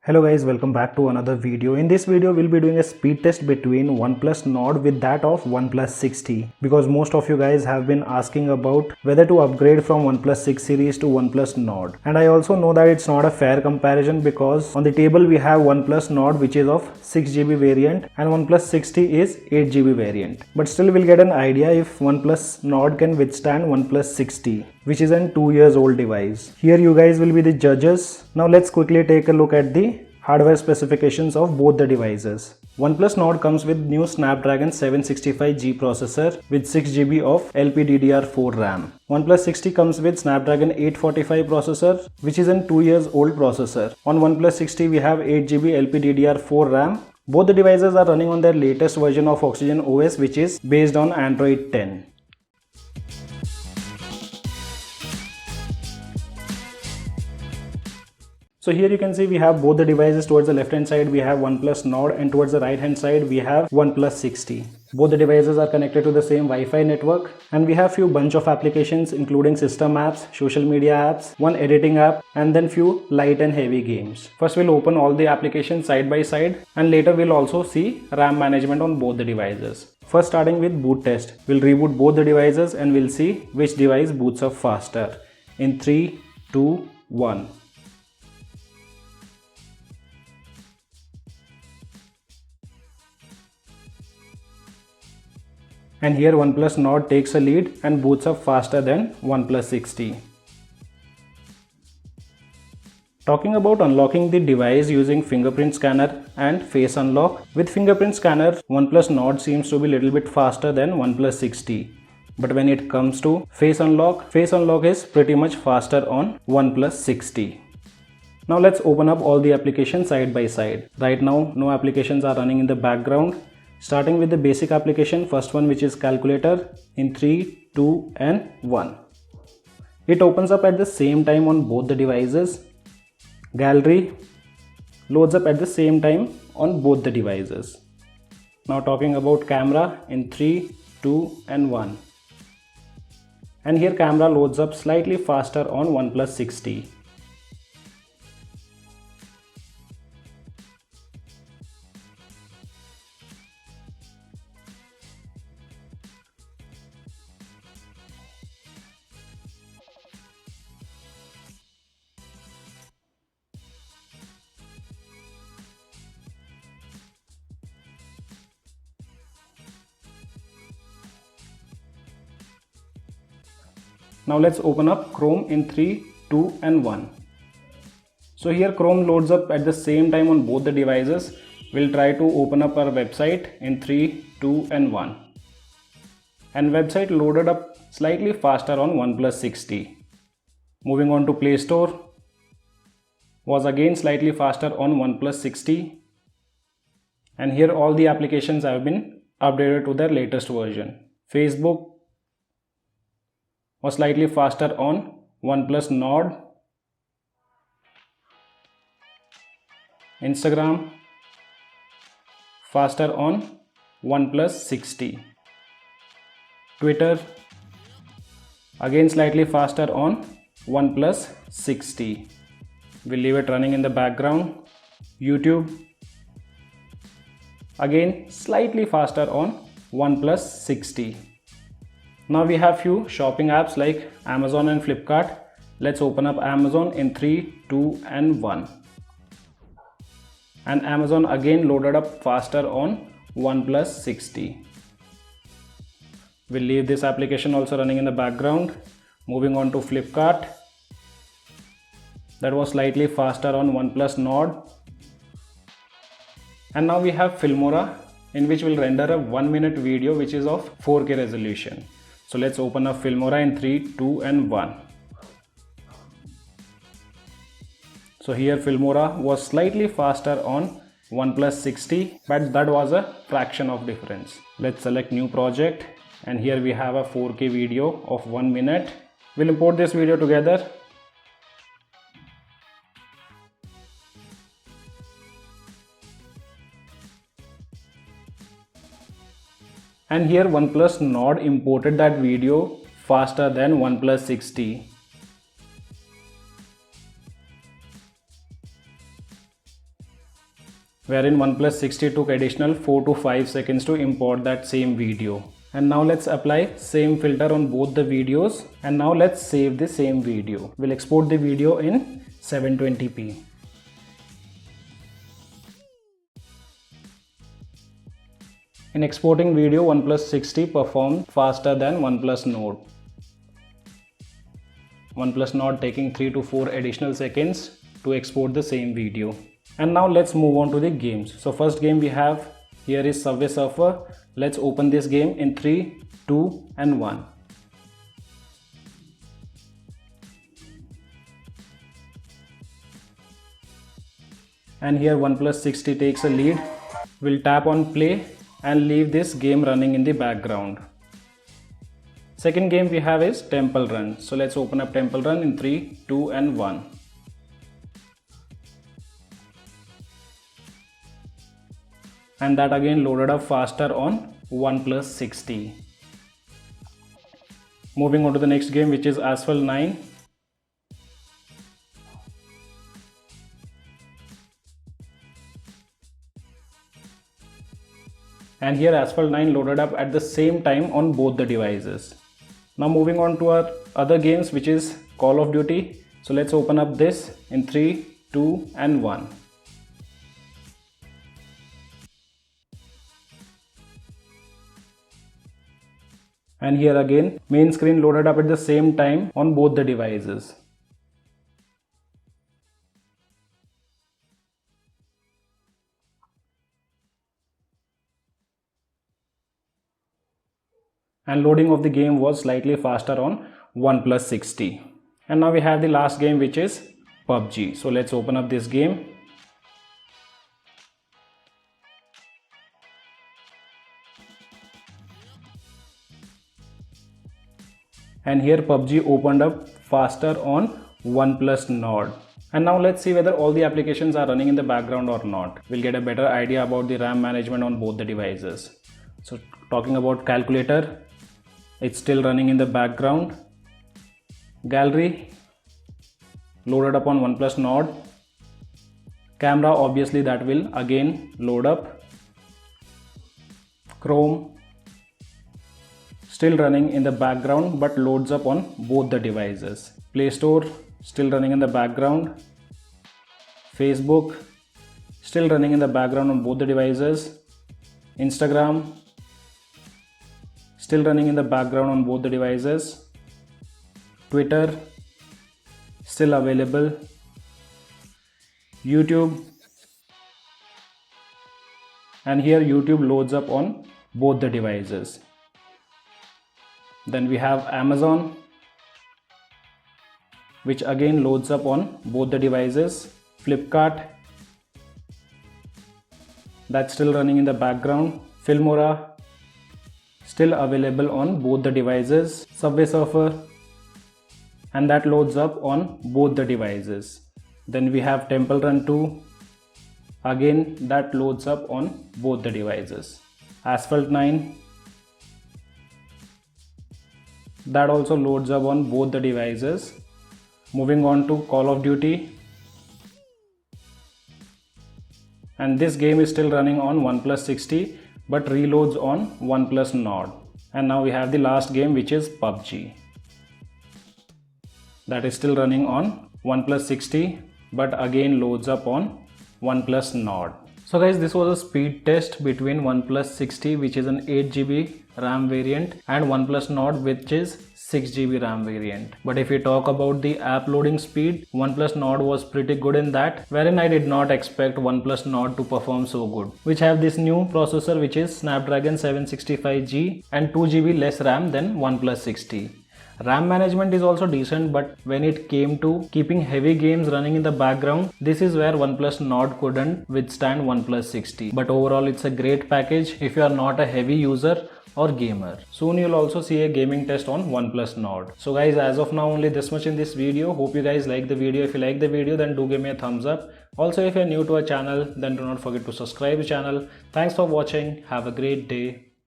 Hello guys, welcome back to another video. In this video, we'll be doing a speed test between OnePlus Nord with that of OnePlus 6T. Because most of you guys have been asking about whether to upgrade from OnePlus 6 series to OnePlus Nord. And I also know that it's not a fair comparison because on the table we have OnePlus Nord which is of 6GB variant and OnePlus 6T is 8GB variant. But still we'll get an idea if OnePlus Nord can withstand OnePlus 6T, which is a 2 years old device. Here you guys will be the judges. Now let's quickly take a look at the hardware specifications of both the devices. OnePlus Nord comes with new Snapdragon 765G processor with 6GB of LPDDR4 RAM. OnePlus 6T comes with Snapdragon 845 processor which is a 2 years old processor. On OnePlus 6T we have 8GB LPDDR4 RAM. Both the devices are running on their latest version of Oxygen OS which is based on Android 10. So here you can see we have both the devices. Towards the left hand side we have OnePlus Nord and towards the right hand side we have OnePlus 6T. Both the devices are connected to the same Wi-Fi network and we have few bunch of applications including system apps, social media apps, one editing app and then few light and heavy games. First we'll open all the applications side by side and later we'll also see RAM management on both the devices. First starting with boot test. We'll reboot both the devices and we'll see which device boots up faster. In 3, 2, 1. And here OnePlus Nord takes a lead and boots up faster than OnePlus 6T. Talking about unlocking the device using fingerprint scanner and face unlock. With fingerprint scanner, OnePlus Nord seems to be a little bit faster than OnePlus 6T. But when it comes to face unlock is pretty much faster on OnePlus 6T. Now let's open up all the applications side by side. Right now, no applications are running in the background. Starting with the basic application, first one which is calculator, in 3, 2 and 1. It opens up at the same time on both the devices. Gallery loads up at the same time on both the devices. Now talking about camera, in 3, 2 and 1. And here camera loads up slightly faster on OnePlus 6T. Now let's open up Chrome in 3, 2 and 1. So here Chrome loads up at the same time on both the devices. We'll try to open up our website in 3, 2 and 1. And website loaded up slightly faster on OnePlus 6T. Moving on to Play Store. Was again slightly faster on OnePlus 6T. And here all the applications have been updated to their latest version. Facebook was slightly faster on OnePlus Nord. Instagram faster on OnePlus 6T. Twitter again slightly faster on OnePlus 6T. We'll leave it running in the background. YouTube again slightly faster on OnePlus 6T. Now we have few shopping apps like Amazon and Flipkart. Let's open up Amazon in 3, 2 and 1. And Amazon again loaded up faster on OnePlus 6T. We'll leave this application also running in the background. Moving on to Flipkart. That was slightly faster on OnePlus Nord. And now we have Filmora, in which we'll render a 1-minute video which is of 4K resolution. So let's open up Filmora in 3, 2 and 1. So here Filmora was slightly faster on OnePlus 6T, but that was a fraction of difference. Let's select new project and here we have a 4K video of 1 minute. We'll import this video together. And here OnePlus Nord imported that video faster than OnePlus 6T. wherein OnePlus 60 took additional 4 to 5 seconds to import that same video. And now let's apply same filter on both the videos, and now let's save the same video. We'll export the video in 720p. In exporting video, OnePlus 60 performed faster than OnePlus Nord. OnePlus Nord taking 3 to 4 additional seconds to export the same video. And now let's move on to the games. So first game we have here is Subway Surfer. Let's open this game in 3, 2 and 1. And here OnePlus 60 takes a lead. We'll tap on play and leave this game running in the background. Second game we have is Temple Run. So let's open up Temple Run in 3, 2 and 1. And that again loaded up faster on OnePlus 60. Moving on to the next game, which is Asphalt 9. And here Asphalt 9 loaded up at the same time on both the devices. Now moving on to our other games, which is Call of Duty. So let's open up this in 3, 2 and 1. And here again main screen loaded up at the same time on both the devices. And loading of the game was slightly faster on OnePlus 60. And now we have the last game, which is PUBG. So let's open up this game. And here PUBG opened up faster on OnePlus Nord. And now let's see whether all the applications are running in the background or not. We'll get a better idea about the RAM management on both the devices. So talking about calculator, it's still running in the background. Gallery loaded up on OnePlus Nord. Camera, obviously that will again load up. Chrome still running in the background but loads up on both the devices. Play Store still running in the background. Facebook still running in the background on both the devices. Instagram still running in the background on both the devices. Twitter still available. YouTube, and here YouTube loads up on both the devices. Then we have Amazon, which again loads up on both the devices. Flipkart, that's still running in the background. Filmora, still available on both the devices. Subway Surfer, and that loads up on both the devices. Then we have Temple Run 2, again that loads up on both the devices. Asphalt 9, that also loads up on both the devices. Moving on to Call of Duty, and this game is still running on OnePlus 60 but reloads on OnePlus Nord. And now we have the last game, which is PUBG, that is still running on OnePlus 60 but again loads up on OnePlus Nord. So guys, this was a speed test between OnePlus 60, which is an 8GB RAM variant, and OnePlus Nord, which is 6GB RAM variant. But if we talk about the app loading speed, OnePlus Nord was pretty good in that, wherein I did not expect OnePlus Nord to perform so good, which have this new processor, which is Snapdragon 765G and 2GB less RAM than OnePlus 60. RAM management is also decent, but when it came to keeping heavy games running in the background, this is where OnePlus Nord couldn't withstand OnePlus 60. But overall, it's a great package if you are not a heavy user or gamer. Soon you'll also see a gaming test on OnePlus Nord. So guys, as of now only this much in this video. Hope you guys like the video. If you like the video, then do give me a thumbs up. Also, if you're new to our channel, then do not forget to subscribe to the channel. Thanks for watching. Have a great day.